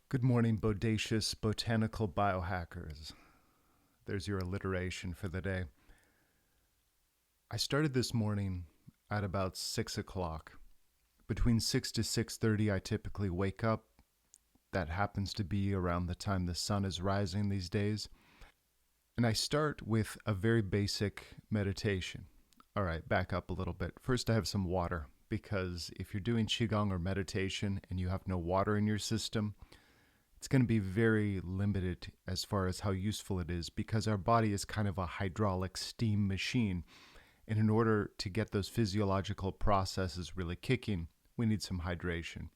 Good morning, bodacious botanical biohackers. There's your alliteration for the day. I started this morning at about 6 o'clock. Between 6 to 6:30, I typically wake up. That happens to be around the time the sun is rising these days. And I start with a very basic meditation. All right, back up a little bit. First, I have some water, because if you're doing Qigong or meditation and you have no water in your system, it's going to be very limited as far as how useful it is, because our body is kind of a hydraulic steam machine. And in order to get those physiological processes really kicking, we need some hydration.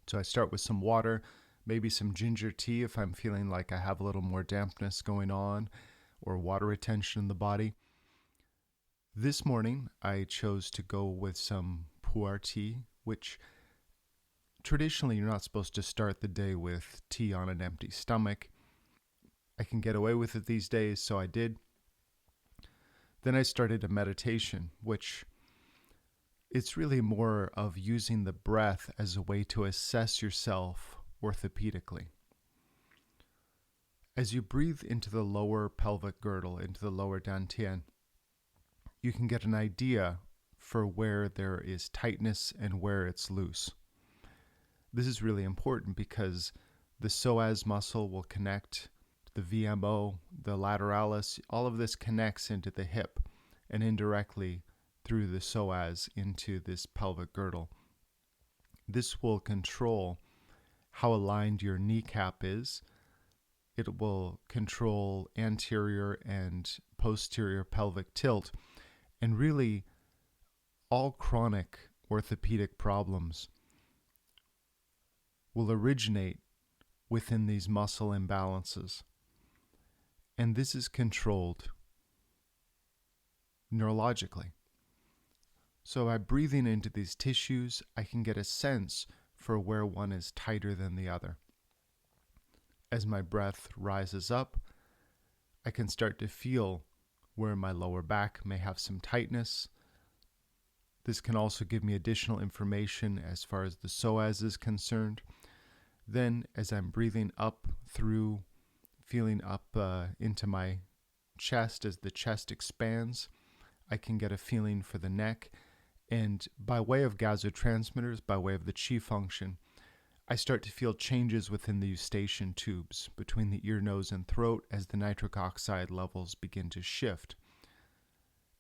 So I start with some water, maybe some ginger tea if I'm feeling like I have a little more dampness going on or water retention in the body. This morning, I chose to go with some pu'er tea, which traditionally, you're not supposed to start the day with tea on an empty stomach. I can get away with it these days, so I did. Then I started a meditation, which it's really more of using the breath as a way to assess yourself orthopedically. As you breathe into the lower pelvic girdle, into the lower dantian, you can get an idea for where there is tightness and where it's loose. This is really important because the psoas muscle will connect to the VMO, the lateralis. All of this connects into the hip and indirectly through the psoas into this pelvic girdle. This will control how aligned your kneecap is. It will control anterior and posterior pelvic tilt. And really, all chronic orthopedic problems will originate within these muscle imbalances. And this is controlled neurologically. So by breathing into these tissues, I can get a sense for where one is tighter than the other. As my breath rises up, I can start to feel where my lower back may have some tightness. This can also give me additional information as far as the psoas is concerned. Then, as I'm breathing up through, feeling up into my chest, as the chest expands, I can get a feeling for the neck. And by way of gasotransmitters, by way of the qi function, I start to feel changes within the eustachian tubes between the ear, nose, and throat as the nitric oxide levels begin to shift.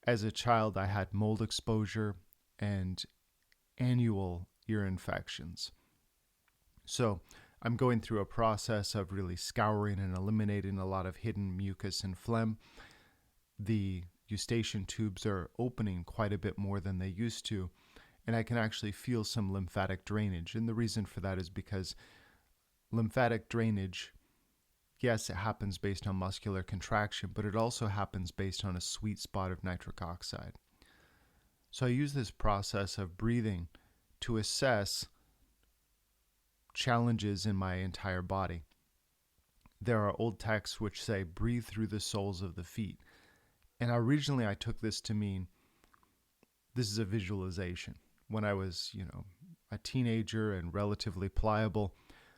As a child, I had mold exposure and annual ear infections. So I'm going through a process of really scouring and eliminating a lot of hidden mucus and phlegm. The eustachian tubes are opening quite a bit more than they used to, and I can actually feel some lymphatic drainage. And the reason for that is because lymphatic drainage, yes, it happens based on muscular contraction, but it also happens based on a sweet spot of nitric oxide. So I use this process of breathing to assess challenges in my entire body. There are old texts which say, breathe through the soles of the feet. And originally I took this to mean this is a visualization. When I was, a teenager and relatively pliable,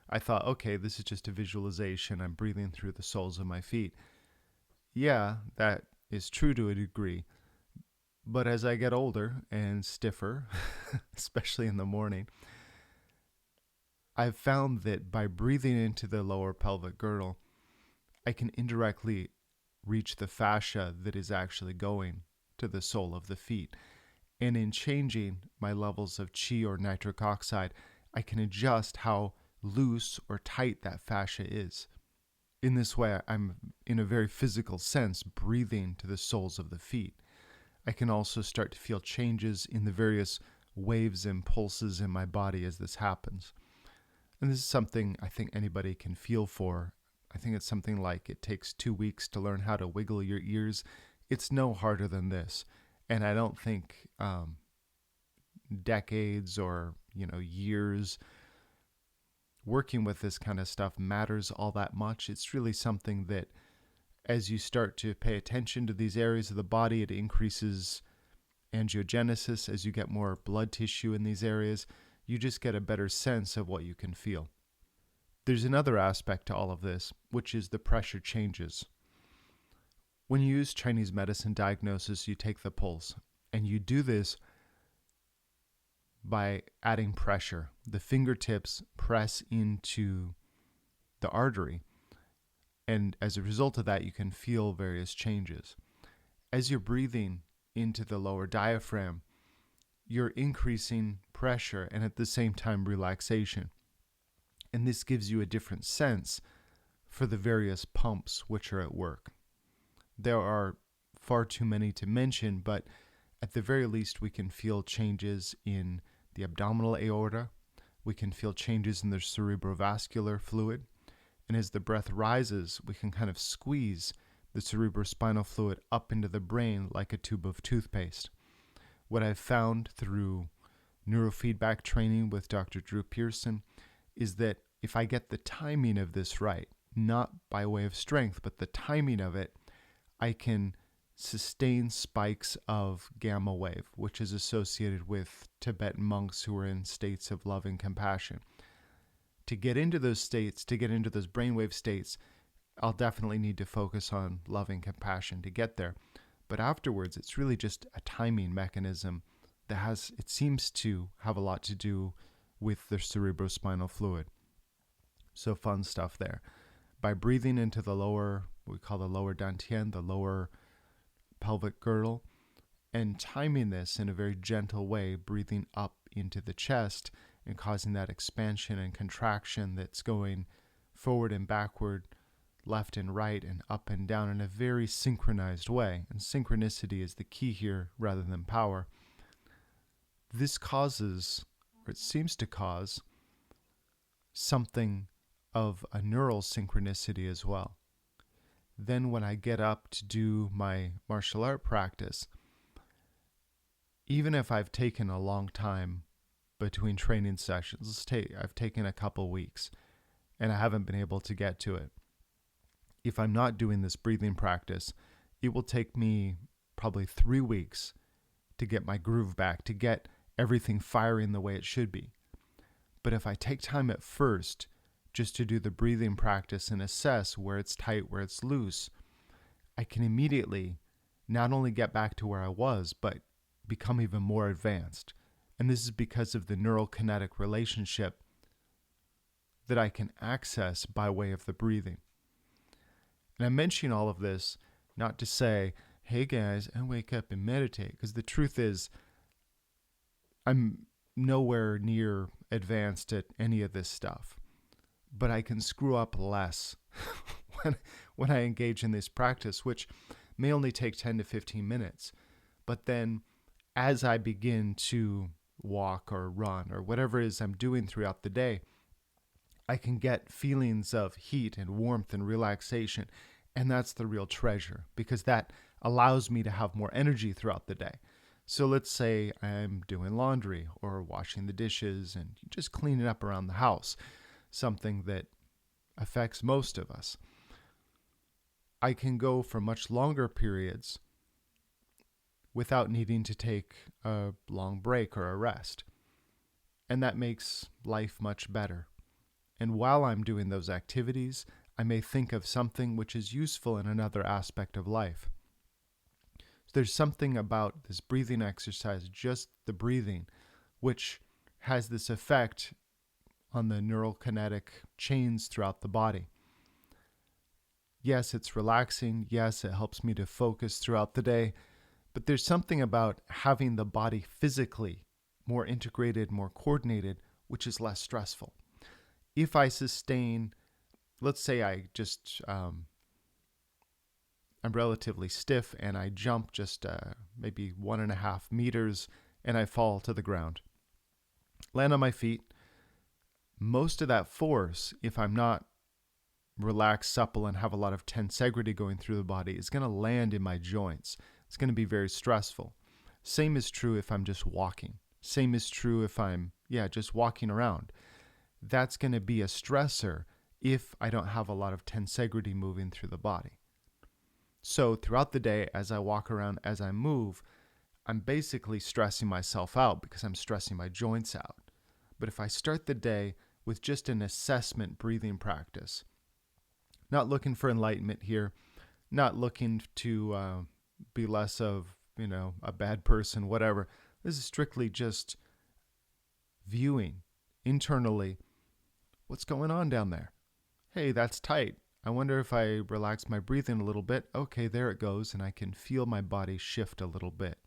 I thought, okay, this is just a visualization. I'm breathing through the soles of my feet. Yeah, that is true to a degree. But as I get older and stiffer, especially in the morning, I've found that by breathing into the lower pelvic girdle, I can indirectly reach the fascia that is actually going to the sole of the feet. And in changing my levels of qi or nitric oxide, I can adjust how loose or tight that fascia is. In this way, I'm, in a very physical sense, breathing to the soles of the feet. I can also start to feel changes in the various waves and pulses in my body as this happens. And this is something I think anybody can feel for. I think it's something like it takes 2 weeks to learn how to wiggle your ears. It's no harder than this. And I don't think decades or, years working with this kind of stuff matters all that much. It's really something that as you start to pay attention to these areas of the body, it increases angiogenesis. As you get more blood tissue in these areas, you just get a better sense of what you can feel. There's another aspect to all of this, which is the pressure changes. When you use Chinese medicine diagnosis, you take the pulse, and you do this by adding pressure. The fingertips press into the artery, and as a result of that, you can feel various changes. As you're breathing into the lower diaphragm, you're increasing pressure and at the same time relaxation. And this gives you a different sense for the various pumps which are at work. There are far too many to mention, but at the very least, we can feel changes in the abdominal aorta. We can feel changes in the cerebrovascular fluid. And as the breath rises, we can kind of squeeze the cerebrospinal fluid up into the brain like a tube of toothpaste. What I've found through neurofeedback training with Dr. Drew Pearson is that if I get the timing of this right, not by way of strength, but the timing of it, I can sustain spikes of gamma wave, which is associated with Tibetan monks who are in states of loving compassion. To get into those states, to get into those brainwave states, I'll definitely need to focus on loving compassion to get there. But afterwards, it's really just a timing mechanism that it seems to have a lot to do with the cerebrospinal fluid. So fun stuff there. By breathing into the lower, we call the lower dantian, the lower pelvic girdle, and timing this in a very gentle way, breathing up into the chest and causing that expansion and contraction that's going forward and backward, left and right, and up and down in a very synchronized way. And synchronicity is the key here rather than power. This causes, or it seems to cause, something of a neural synchronicity as well. Then when I get up to do my martial art practice, even if I've taken a long time between training sessions, I've taken a couple weeks and I haven't been able to get to it. If I'm not doing this breathing practice, it will take me probably 3 weeks to get my groove back, to get everything firing the way it should be. But if I take time at first just to do the breathing practice and assess where it's tight, where it's loose, I can immediately not only get back to where I was, but become even more advanced. And this is because of the neural kinetic relationship that I can access by way of the breathing. And I'm mentioning all of this not to say, hey guys, I wake up and meditate, because the truth is, I'm nowhere near advanced at any of this stuff. But I can screw up less when I engage in this practice, which may only take 10 to 15 minutes. But then as I begin to walk or run or whatever it is I'm doing throughout the day, I can get feelings of heat and warmth and relaxation. And that's the real treasure, because that allows me to have more energy throughout the day. So let's say I'm doing laundry or washing the dishes and just cleaning up around the house, something that affects most of us. I can go for much longer periods without needing to take a long break or a rest. And that makes life much better. And while I'm doing those activities, I may think of something which is useful in another aspect of life. So there's something about this breathing exercise, just the breathing, which has this effect on the neural kinetic chains throughout the body. Yes, it's relaxing. Yes, it helps me to focus throughout the day. But there's something about having the body physically more integrated, more coordinated, which is less stressful. If I sustain, let's say I just, I'm relatively stiff and I jump just maybe 1.5 meters and I fall to the ground. Land on my feet. Most of that force, if I'm not relaxed, supple, and have a lot of tensegrity going through the body, is going to land in my joints. It's going to be very stressful. Same is true if I'm just walking. Same is true if I'm, just walking around. That's going to be a stressor if I don't have a lot of tensegrity moving through the body. So throughout the day, as I walk around, as I move, I'm basically stressing myself out because I'm stressing my joints out. But if I start the day with just an assessment breathing practice. Not looking for enlightenment here, not looking to be less of, a bad person, whatever. This is strictly just viewing internally what's going on down there. Hey, that's tight. I wonder if I relax my breathing a little bit. Okay, there it goes, and I can feel my body shift a little bit.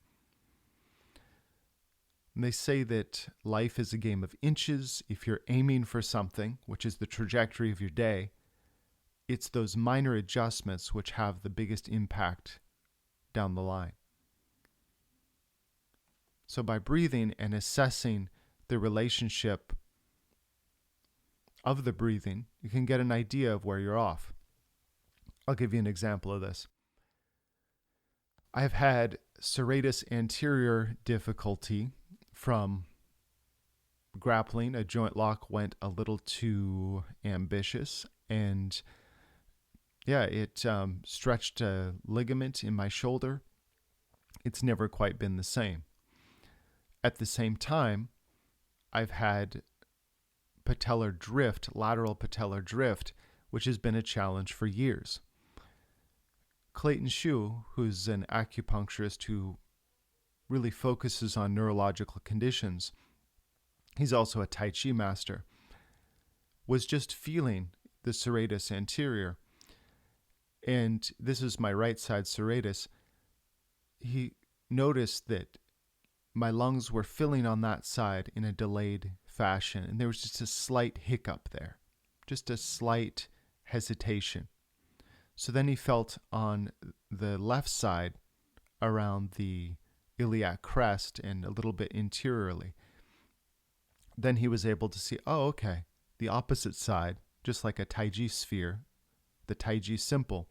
And they say that life is a game of inches. If you're aiming for something, which is the trajectory of your day, it's those minor adjustments which have the biggest impact down the line. So by breathing and assessing the relationship of the breathing, you can get an idea of where you're off. I'll give you an example of this. I've had serratus anterior difficulty from grappling. A joint lock went a little too ambitious, and it stretched a ligament in my shoulder. It's never quite been the same. At the same time, I've had lateral patellar drift, which has been a challenge for years. Clayton Shu, who's an acupuncturist who really focuses on neurological conditions, he's also a Tai Chi master, was just feeling the serratus anterior. And this is my right side serratus. He noticed that my lungs were filling on that side in a delayed fashion, and there was just a slight hiccup there, just a slight hesitation. So then he felt on the left side around the iliac crest and a little bit interiorly. Then he was able to see, okay, the opposite side, just like a Taiji sphere, the Taiji simple,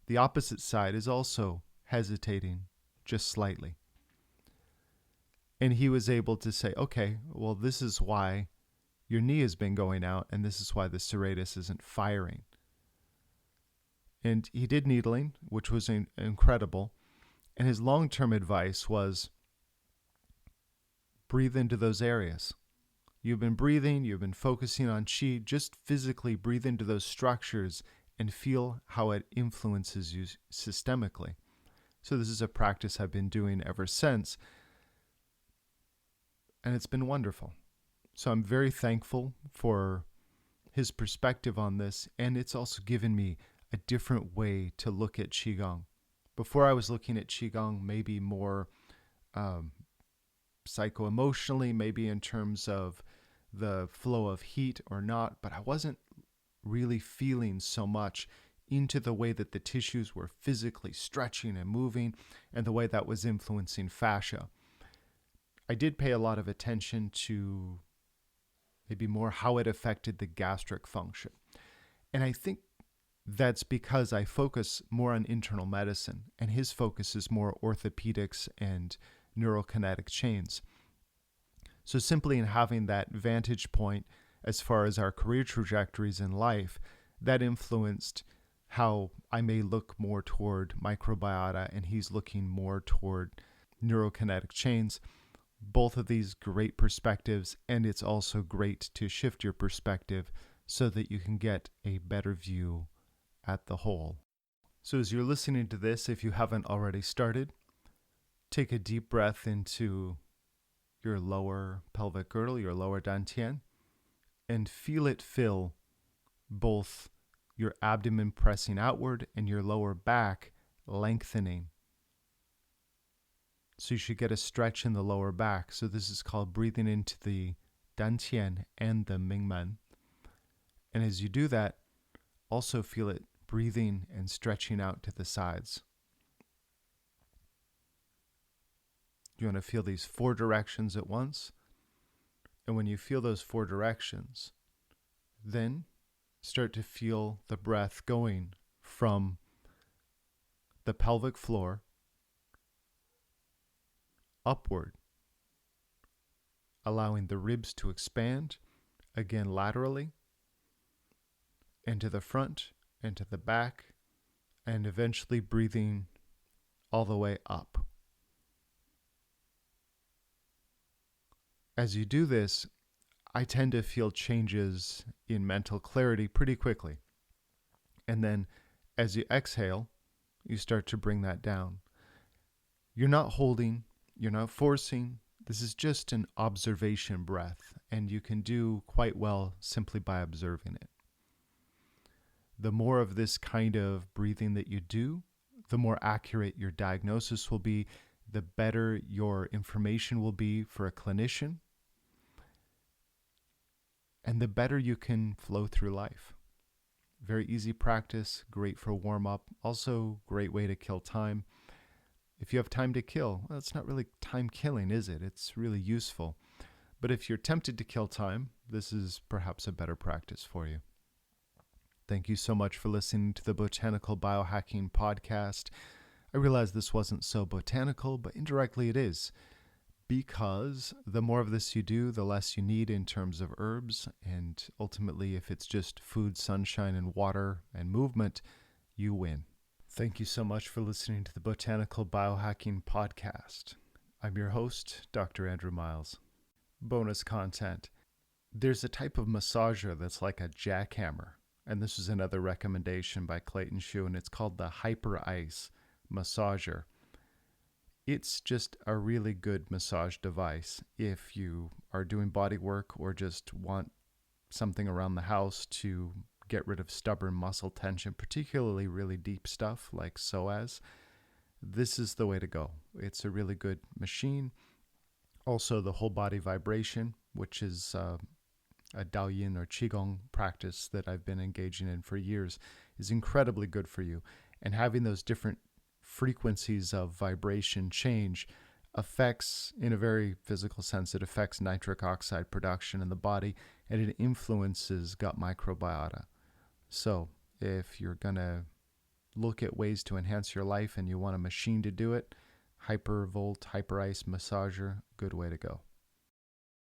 the opposite side is also hesitating just slightly. And he was able to say, okay, well, this is why your knee has been going out, and this is why the serratus isn't firing. And he did needling, which was incredible. And his long-term advice was breathe into those areas. You've been breathing, you've been focusing on chi, just physically breathe into those structures and feel how it influences you systemically. So this is a practice I've been doing ever since, and it's been wonderful. So I'm very thankful for his perspective on this, and it's also given me a different way to look at Qigong. Before I was looking at Qigong maybe more psycho-emotionally, maybe in terms of the flow of heat or not, but I wasn't really feeling so much into the way that the tissues were physically stretching and moving and the way that was influencing fascia. I did pay a lot of attention to maybe more how it affected the gastric function. And I think that's because I focus more on internal medicine, and his focus is more orthopedics and neurokinetic chains. So simply in having that vantage point as far as our career trajectories in life, that influenced how I may look more toward microbiota, and he's looking more toward neurokinetic chains. Both of these great perspectives, and it's also great to shift your perspective so that you can get a better view at the whole. So as you're listening to this, if you haven't already started, take a deep breath into your lower pelvic girdle, your lower dantian, and feel it fill both your abdomen pressing outward and your lower back lengthening. So you should get a stretch in the lower back. So this is called breathing into the dantian and the mingmen. And as you do that, also feel it breathing and stretching out to the sides. You want to feel these 4 directions at once. And when you feel those 4 directions, then start to feel the breath going from the pelvic floor upward, allowing the ribs to expand, again laterally, and to the front, and to the back, and eventually breathing all the way up. As you do this, I tend to feel changes in mental clarity pretty quickly. And then as you exhale, you start to bring that down. You're not holding, you're not forcing. This is just an observation breath, and you can do quite well simply by observing it. The more of this kind of breathing that you do, the more accurate your diagnosis will be, the better your information will be for a clinician, and the better you can flow through life. Very easy practice, great for warm up, also great way to kill time. If you have time to kill, well, it's not really time killing, is it? It's really useful. But if you're tempted to kill time, this is perhaps a better practice for you. Thank you so much for listening to the Botanical Biohacking Podcast. I realize this wasn't so botanical, but indirectly it is, because the more of this you do, the less you need in terms of herbs, and ultimately, if it's just food, sunshine, and water and movement, you win. Thank you so much for listening to the Botanical Biohacking Podcast. I'm your host, Dr. Andrew Miles. Bonus content. There's a type of massager that's like a jackhammer, and this is another recommendation by Clayton Shu, and it's called the Hyper Ice Massager. It's just a really good massage device if you are doing body work or just want something around the house to get rid of stubborn muscle tension, particularly really deep stuff like psoas. This is the way to go. It's a really good machine. Also, the whole body vibration, which is a Daoyin or Qigong practice that I've been engaging in for years, is incredibly good for you. And having those different frequencies of vibration change affects, in a very physical sense, it affects nitric oxide production in the body, and it influences gut microbiota. So if you're going to look at ways to enhance your life and you want a machine to do it, Hypervolt Hyper Ice Massager, good way to go.